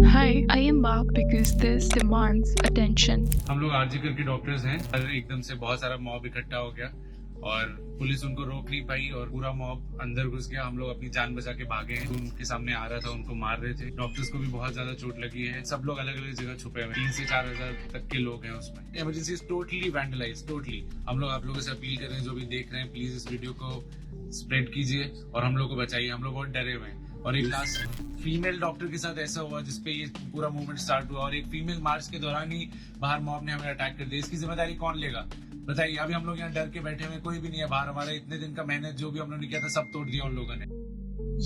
Hi, I am back because this demands attention. हम लोग आरजीकर के डॉक्टर्स हैं और एकदम से बहुत सारा मॉब इकट्ठा हो गया और पुलिस उनको रोक नहीं पाई और पूरा मॉब अंदर घुस गया। हम लोग अपनी जान बचा के भागे हैं। उनके सामने आ रहा था, उनको मार रहे थे। डॉक्टर्स को भी बहुत ज्यादा चोट लगी है। सब लोग अलग अलग जगह छुपे हुए हैं। 3 से 4 हजार तक के लोग हैं उसमें। Emergency is totally vandalise, totally. हम लोग आप लोगों से अपील कर रहे हैं, जो भी देख रहे हैं, प्लीज इस वीडियो को स्प्रेड कीजिए और हम लोग को बचाइए। हम लोग बहुत डरे हुए हैं। और एक लास्ट फीमेल डॉक्टर के साथ ऐसा हुआ जिसपे ये पूरा मूवमेंट स्टार्ट हुआ और एक फीमेल मार्च के दौरान ही बाहर मॉब ने हमें अटैक कर दिया। इसकी जिम्मेदारी कौन लेगा बताइए? अभी हम लोग यहाँ डर के बैठे हुए, कोई भी नहीं है बाहर। हमारे इतने दिन का मेहनत जो भी हम लोगों ने किया था सब तोड़ दिया उन लोगों ने।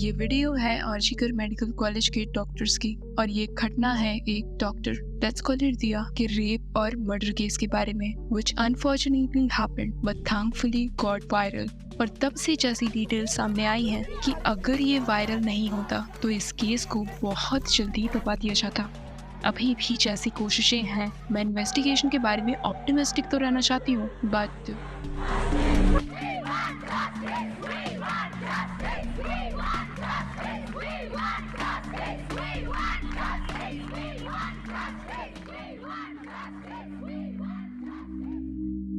ये वीडियो है आरजीकर मेडिकल कॉलेज के डॉक्टर्स की और ये घटना है एक डॉक्टर डेथ स्कॉलर दिया के रेप और मर्डर केस के बारे में, which unfortunately happened but thankfully got viral। और तब से जैसी डिटेल्स सामने आई हैं कि अगर ये वायरल नहीं होता तो इस केस को बहुत जल्दी दबा दिया जाता। अभी भी जैसी कोशिशें हैं, मैं इन्वेस्टिगेशन के बारे में ऑप्टिमिस्टिक तो रहना चाहती हूँ, बट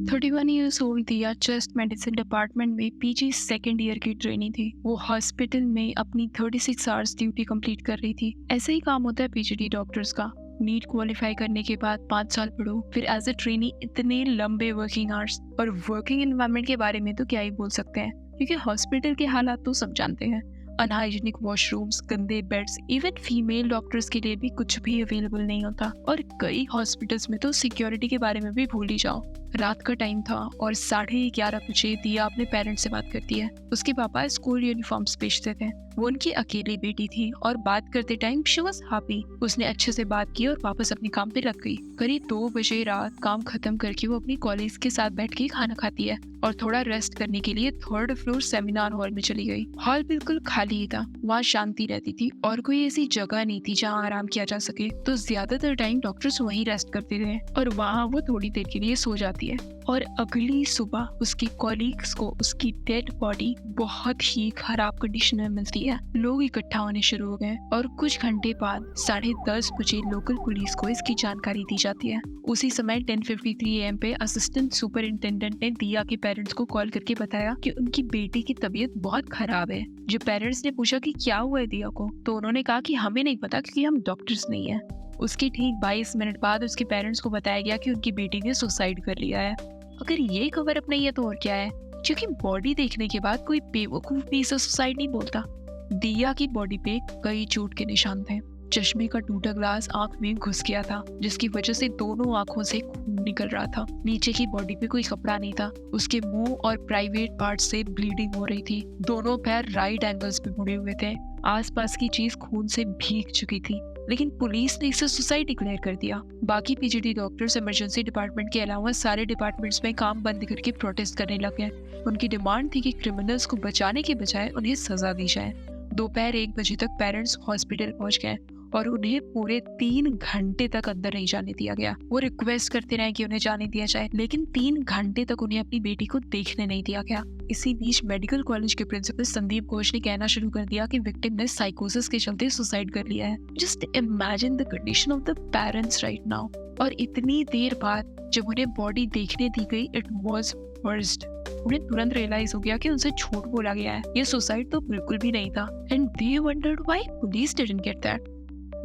31 ईयर्स ओल्ड दिया चेस्ट मेडिसिन डिपार्टमेंट में पीजी सेकेंड ईयर की ट्रेनी थी। वो हॉस्पिटल में अपनी 36 आवर्स ड्यूटी कंप्लीट कर रही थी। ऐसे ही काम होता है पीजीडी डॉक्टर्स का। नीट क्वालिफाई करने के बाद 5 साल पढ़ो, फिर एज ए ट्रेनी इतने लंबे वर्किंग आवर्स। और वर्किंग एनवायरनमेंट के बारे में तो क्या ही बोल सकते हैं, क्योंकि हॉस्पिटल के हालात तो सब जानते हैं। अनहाइजीनिक वॉशरूम्स, गंदे बेड्स, इवन फीमेल डॉक्टर्स के लिए भी कुछ भी अवेलेबल नहीं होता। और कई हॉस्पिटल्स में तो सिक्योरिटी के बारे में भी भूल ही जाओ। रात का टाइम था और 11:30 बजे दिया अपने पेरेंट्स से बात करती है। उसके पापा स्कूल यूनिफॉर्म्स बेचते थे। वो उनकी अकेली बेटी थी और बात करते टाइम शी वाज हैप्पी। उसने अच्छे से बात की और वापस अपने काम पे लग गई। करीब 2 बजे रात काम खत्म करके वो अपनी कॉलेज के साथ बैठ के खाना खाती है और थोड़ा रेस्ट करने के लिए 3rd फ्लोर सेमिनार हॉल में चली गई। हॉल बिल्कुल खाली ही था, वहाँ शांति रहती थी और कोई ऐसी जगह नहीं थी जहाँ आराम किया जा सके, तो ज्यादातर टाइम डॉक्टर्स वहीं रेस्ट करते थे और वहाँ वो थोड़ी देर के लिए सो जाती है। और अगली सुबह उसकी कॉलीग्स को उसकी डेड बॉडी बहुत ही खराब कंडीशन में मिलती है। लोग इकट्ठा होने शुरू हो गए और कुछ घंटे बाद 10:30 बजे लोकल पुलिस को इसकी जानकारी दी जाती है। उसी समय 10:53 AM पे असिस्टेंट सुपरिंटेंडेंट ने दिया के पेरेंट्स को कॉल करके बताया कि उनकी बेटी की तबीयत बहुत खराब है। जब पेरेंट्स ने पूछा कि क्या हुआ है दिया को, तो उन्होंने कहा कि हमें नहीं पता क्योंकि हम डॉक्टर्स नहीं है। उसके ठीक 22 मिनट बाद उसके पेरेंट्स को बताया गया कि उनकी बेटी ने सुसाइड कर लिया है। अगर ये कवर अप नहीं है तो और क्या है, क्योंकि बॉडी देखने के बाद कोई बेवकूफ भी इसे सुसाइड नहीं बोलता। दिया की बॉडी पे कई चोट के निशान थे। चश्मे का टूटा ग्लास आंख में घुस गया था, जिसकी वजह से दोनों आंखों से खून निकल रहा था। नीचे की बॉडी पे कोई कपड़ा नहीं था। उसके मुंह और प्राइवेट पार्ट से ब्लीडिंग हो रही थी। दोनों पैर राइट एंगल्स पे मुड़े हुए थे। आसपास की चीज खून से भीग चुकी थी, लेकिन पुलिस ने इसे सुसाइड डिक्लेयर कर दिया। बाकी पीजीडी डॉक्टर्स इमरजेंसी डिपार्टमेंट के अलावा सारे डिपार्टमेंट्स में काम बंद करके प्रोटेस्ट करने लगे। उनकी डिमांड थी कि क्रिमिनल्स को बचाने के बजाय उन्हें सजा दी जाए। दोपहर 1 बजे तक पेरेंट्स हॉस्पिटल पहुंच गए और उन्हें पूरे 3 घंटे तक अंदर नहीं जाने दिया गया। वो रिक्वेस्ट करते रहे कि उन्हें जाने दिया जाए, लेकिन 3 घंटे तक उन्हें अपनी बेटी को देखने नहीं दिया गया। इसी बीच मेडिकल कॉलेज के प्रिंसिपल संदीप घोष ने कहना शुरू कर दिया कि विक्टिम ने साइकोसिस के चलते सुसाइड कर लिया है। Just imagine the condition of the parents right now. और इतनी देर बाद जब उन्हें बॉडी देखने दी गई, इट वाज वर्स्ट। उन्हें तुरंत रियलाइज हो गया कि उनसे झूठ बोला गया है। ये सुसाइड तो बिल्कुल भी नहीं था। And they wondered why police didn't get that.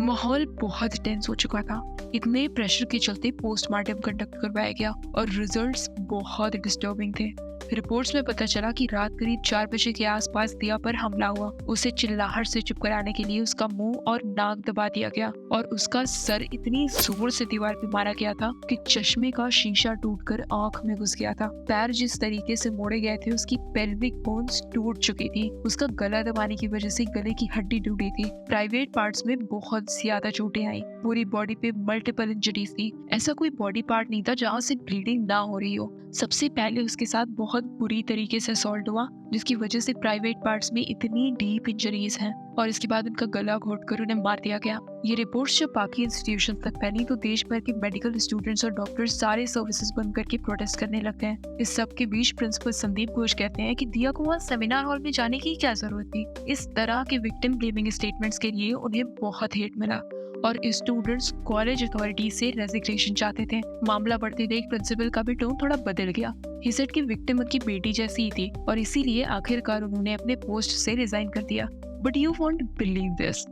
माहौल बहुत टेंस हो चुका था। इतने प्रेशर के चलते पोस्टमार्टम कंडक्ट करवाया गया और रिजल्ट्स बहुत डिस्टर्बिंग थे। रिपोर्ट्स में पता चला कि रात करीब 4 बजे के आसपास दिया पर हमला हुआ। उसे चिल्लाहट से चुप कराने के लिए उसका मुंह और नाक दबा दिया गया और उसका सर इतनी जोर से दीवार पे मारा गया था कि चश्मे का शीशा टूटकर आंख में घुस गया था। पैर जिस तरीके से मोड़े गए थे, उसकी पेल्विक बोन्स टूट चुकी थी। उसका गला दबाने की वजह से गले की हड्डी टूटी थी। प्राइवेट पार्ट्स में बहुत ज्यादा चोटें आई। पूरी बॉडी पे मल्टीपल इंजरीज थी। ऐसा कोई बॉडी पार्ट नहीं था जहाँ से ब्लीडिंग ना हो रही हो। सबसे पहले उसके साथ बहुत बुरी तरीके से असॉल्ट हुआ, जिसकी वजह से प्राइवेट पार्ट्स में इतनी डीप इंजरीज हैं और इसके बाद उनका गला घोटकर उन्हें मार दिया गया। ये रिपोर्ट्स जब बाकी इंस्टीट्यूशन तक फैली तो देश भर के मेडिकल स्टूडेंट्स और डॉक्टर्स सारे सर्विसेज बंद करके प्रोटेस्ट करने लग गए। इस सब के बीच प्रिंसिपल संदीप घोष कहते हैं कि दिया को वहाँ सेमिनार हॉल में जाने की क्या जरूरत थी। इस तरह के विक्टिम ब्लेमिंग स्टेटमेंट्स के लिए उन्हें बहुत हेट मिला और स्टूडेंट्स कॉलेज अथॉरिटी से रेजिग्नेशन चाहते थे। मामला बढ़ते देख प्रिंसिपल का भी टोन थोड़ा बदल गया। ही सेड कि विक्टिम उनकी बेटी जैसी ही थी और इसीलिए आखिरकार उन्होंने अपने पोस्ट से रिजाइन कर दिया। But you won't believe this,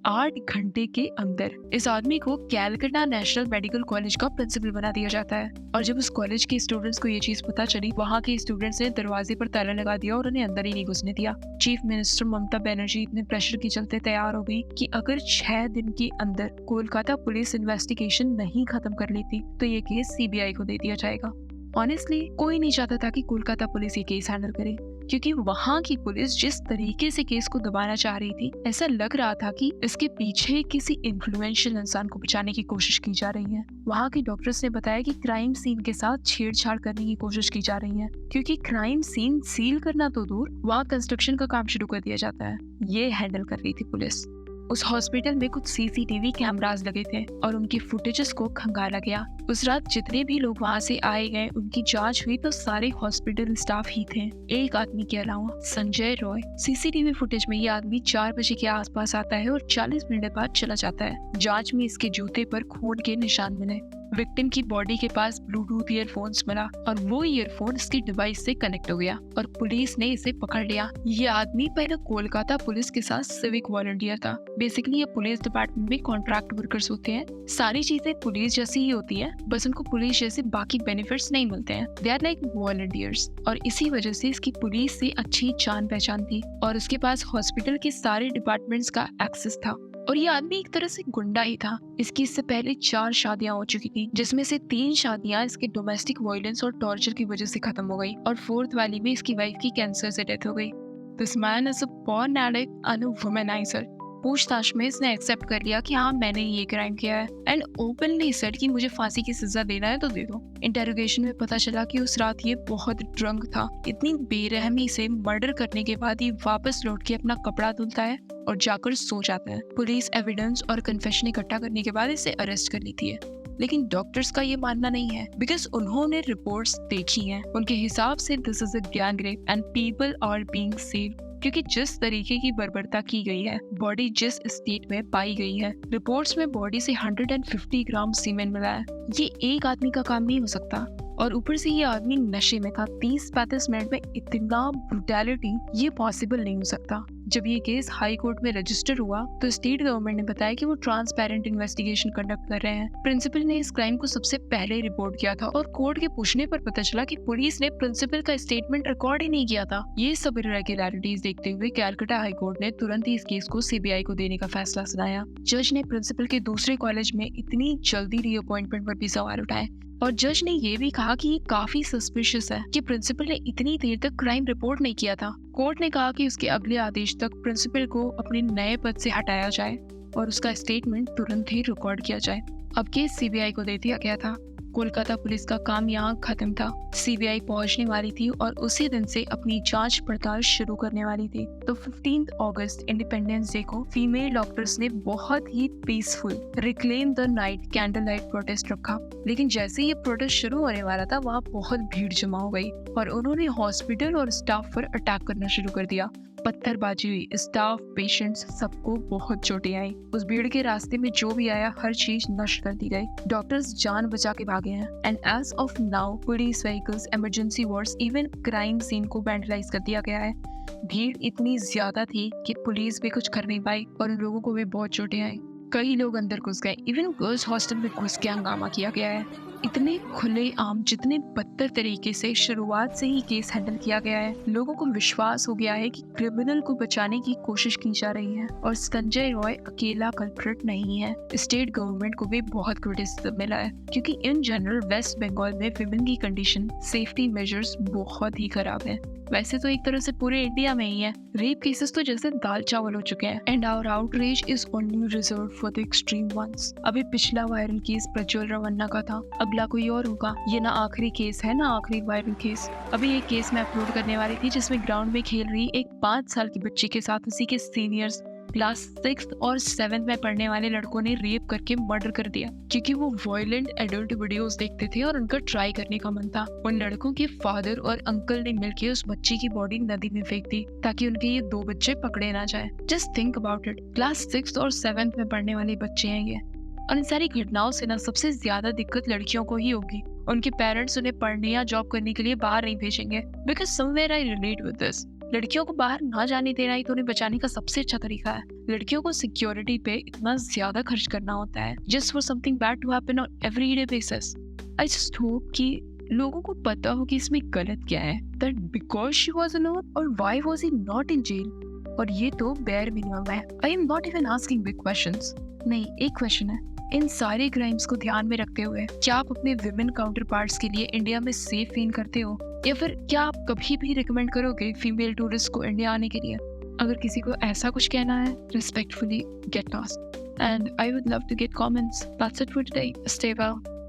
8 घंटे के अंदर इस आदमी को कैलकाटा नेशनल मेडिकल कॉलेज का प्रिंसिपल बना दिया जाता है। और जब उस कॉलेज के स्टूडेंट्स को ये चीज पता चली, वहाँ के स्टूडेंट्स ने दरवाजे पर ताला लगा दिया और उन्हें अंदर ही नहीं घुसने दिया। चीफ मिनिस्टर ममता बनर्जी इतने प्रेशर के चलते तैयार हो गई कि अगर 6 दिन के अंदर कोलकाता पुलिस इन्वेस्टिगेशन नहीं खत्म कर लेती तो ये केस सीबीआई को दे दिया जाएगा। ऑनेस्टली कोई नहीं चाहता था कि कोलकाता पुलिस ये केस हैंडल करे, क्योंकि वहाँ की पुलिस जिस तरीके से केस को दबाना चाह रही थी, ऐसा लग रहा था कि इसके पीछे किसी इन्फ्लुएंशियल इंसान को बचाने की कोशिश की जा रही है। वहाँ के डॉक्टर्स ने बताया कि क्राइम सीन के साथ छेड़छाड़ करने की कोशिश की जा रही है, क्योंकि क्राइम सीन सील करना तो दूर, वहाँ कंस्ट्रक्शन का काम शुरू कर दिया जाता है। ये हैंडल कर रही थी पुलिस। उस हॉस्पिटल में कुछ सीसीटीवी कैमरास लगे थे और उनकी फुटेजेस को खंगाला गया। उस रात जितने भी लोग वहाँ से आए गए, उनकी जांच हुई तो सारे हॉस्पिटल स्टाफ ही थे, एक आदमी के अलावा, संजय रॉय। सीसीटीवी फुटेज में ये आदमी 4 बजे के आसपास आता है और 40 मिनट बाद चला जाता है। जांच में इसके जूते पर खून के निशान मिले। विक्टिम की बॉडी के पास ब्लूटूथ ईयरफोन्स मिला और वो ईयरफोन इसकी डिवाइस से कनेक्ट हो गया और पुलिस ने इसे पकड़ लिया। ये आदमी पहले कोलकाता पुलिस के साथ सिविक वॉलंटियर था। बेसिकली ये पुलिस डिपार्टमेंट में कॉन्ट्रैक्ट वर्कर्स होते हैं। सारी चीजें पुलिस जैसी ही होती है, बस उनको पुलिस जैसे बाकी बेनिफिट्स नहीं मिलते हैं। They are like volunteers. और इसी वजह से इसकी पुलिस से अच्छी जान पहचान थी और उसके पास हॉस्पिटल के सारे डिपार्टमेंट्स का एक्सेस था। और ये आदमी एक तरह से गुंडा ही था। इसकी इससे पहले 4 शादियां हो चुकी थी, जिसमें से 3 शादियां इसके डोमेस्टिक वायलेंस और टॉर्चर की वजह से खत्म हो गई और 4th वाली में इसकी वाइफ की कैंसर से डेथ हो गई। This man is a born addict and a womaniser. पूछताछ में इसने एक्सेप्ट कर लिया कि हाँ, मैंने ये क्राइम किया है एंड ओपनली सेड कि मुझे फांसी की सजा देना है तो दे दो। इंटेरोगेशन में पता चला कि उस रात ये बहुत ड्रंक था। इतनी बेरहमी से मर्डर करने के बाद ये वापस लौट के अपना कपड़ा धुलता है और जाकर सो जाता है। पुलिस एविडेंस और कन्फेशन इकट्ठा करने के बाद इसे अरेस्ट कर लेती है, लेकिन डॉक्टर्स का ये मानना नहीं है, बिकॉज उन्होंने रिपोर्ट्स देखी हैं। उनके हिसाब से this is a gang rape and people are being saved, क्योंकि जिस तरीके की बर्बरता की गई है, बॉडी जिस स्टेट में पाई गई है, रिपोर्ट्स में बॉडी से 150 ग्राम सीमेन मिला है। ये एक आदमी का काम नहीं हो सकता और ऊपर से ये आदमी नशे में था। 30-35 मिनट में इतना ब्रूटैलिटी, ये पॉसिबल नहीं हो सकता। जब ये केस हाई कोर्ट में रजिस्टर हुआ तो स्टेट गवर्नमेंट ने बताया कि वो ट्रांसपेरेंट इन्वेस्टिगेशन कंडक्ट कर रहे हैं। प्रिंसिपल ने इस क्राइम को सबसे पहले रिपोर्ट किया था और कोर्ट के पूछने पर पता चला कि पुलिस ने प्रिंसिपल का स्टेटमेंट रिकॉर्ड ही नहीं किया था। ये सब इरेगुलरिटीज देखते हुए कैलकाटा हाई कोर्ट ने तुरंत ही इस केस को सीबीआई को देने का फैसला सुनाया। जज ने प्रिंसिपल के दूसरे कॉलेज में इतनी जल्दी रीअपॉइंटमेंट पर भी सवाल उठाए और जज ने ये भी कहा कि ये काफी सस्पिशियस है कि प्रिंसिपल ने इतनी देर तक क्राइम रिपोर्ट नहीं किया था। कोर्ट ने कहा कि उसके अगले आदेश तक प्रिंसिपल को अपने नए पद से हटाया जाए और उसका स्टेटमेंट तुरंत ही रिकॉर्ड किया जाए। अब केस सीबीआई को दे दिया गया था। कोलकाता पुलिस का काम यहाँ खत्म था। सीबीआई पहुंचने वाली थी और उसी दिन से अपनी जांच पड़ताल शुरू करने वाली थी। तो 15 अगस्त इंडिपेंडेंस डे को फीमेल डॉक्टर्स ने बहुत ही peaceful reclaim the night candlelight protest रखा। लेकिन जैसे ये प्रोटेस्ट शुरू होने वाला था, वहाँ बहुत भीड़ जमा हो गई और उन्होंने हॉस्पिटल और स्टाफ पर अटैक करना शुरू कर दिया। पत्थरबाजी हुई, स्टाफ, पेशेंट्स, सबको बहुत चोटें आई। उस भीड़ के रास्ते में जो भी आया हर चीज नष्ट कर दी गई। डॉक्टर्स जान बचा के भागे हैं and as of now police vehicles, emergency wards, even crime scene को वैंडलाइज कर दिया गया है। भीड़ इतनी ज्यादा थी कि पुलिस भी कुछ कर नहीं पाई और उन लोगों को भी बहुत चोटें आई। कई लोग अंदर घुस गए, इवन गर्ल्स हॉस्टल में घुस के हंगामा किया गया है। इतने खुले आम, जितने बदतर तरीके से शुरुआत से ही केस हैंडल किया गया है, लोगों को विश्वास हो गया है कि क्रिमिनल को बचाने की कोशिश की जा रही है और संजय रॉय अकेला कल्प्रिट नहीं है। स्टेट गवर्नमेंट को भी बहुत क्रिटिसिज्म मिला है, क्योंकि इन जनरल वेस्ट बंगाल में विमेन की कंडीशन, सेफ्टी मेजर्स बहुत ही खराब है। वैसे तो एक तरह से पूरे इंडिया में ही है। रेप केसेस तो जैसे दाल चावल हो चुके हैं and our outreach is only reserve for the extreme ones. अभी पिछला वायरल केस प्रज्वल रवन्ना का था, अगला कोई और होगा। ये ना आखिरी केस है, ना आखिरी वायरल केस। अभी एक केस मैं अपलोड करने वाली थी जिसमें ग्राउंड में खेल रही एक 5 साल की बच्ची के साथ उसी के सीनियर्स क्लास 6th और 7th में पढ़ने वाले लड़कों ने रेप करके मर्डर कर दिया क्योंकि वो वायलेंट एडल्ट वीडियोस देखते थे और उनका ट्राई करने का मन था। उन लड़कों के फादर और अंकल ने मिलकर उस बच्ची की बॉडी नदी में फेंक दी ताकि उनके ये 2 बच्चे पकड़े ना जाए। Just think about it, class 6th और 7th में पढ़ने वाले बच्चे हैं ये। और इन सारी घटनाओं से ना सबसे ज्यादा दिक्कत लड़कियों को ही होगी। उनके पेरेंट्स उन्हें पढ़ने या जॉब करने के लिए बाहर नहीं भेजेंगे because somewhere I relate with this. लड़कियों को बाहर ना जाने देना ही तो उन्हें बचाने का सबसे अच्छा तरीका है। लड़कियों को सिक्योरिटी पे इतना ज्यादा खर्च करना होता है just for something bad to happen on everyday basis. I just hope कि लोगों को पता हो कि इसमें गलत क्या है, that because she was alone और why was he not in jail. और ये तो बेयर मिनिमम है। I am not even asking big questions. नहीं, एक क्वेश्चन है, इन सारे क्राइम्स को ध्यान में रखते हुए क्या आप अपने विमेन काउंटर पार्ट्स के लिए इंडिया में सेफ फील करते हो, या फिर क्या आप कभी भी रिकमेंड करोगे फीमेल टूरिस्ट को इंडिया आने के लिए? अगर किसी को ऐसा कुछ कहना है, respectfully get lost and I would love to get comments. That's it for today, stay well.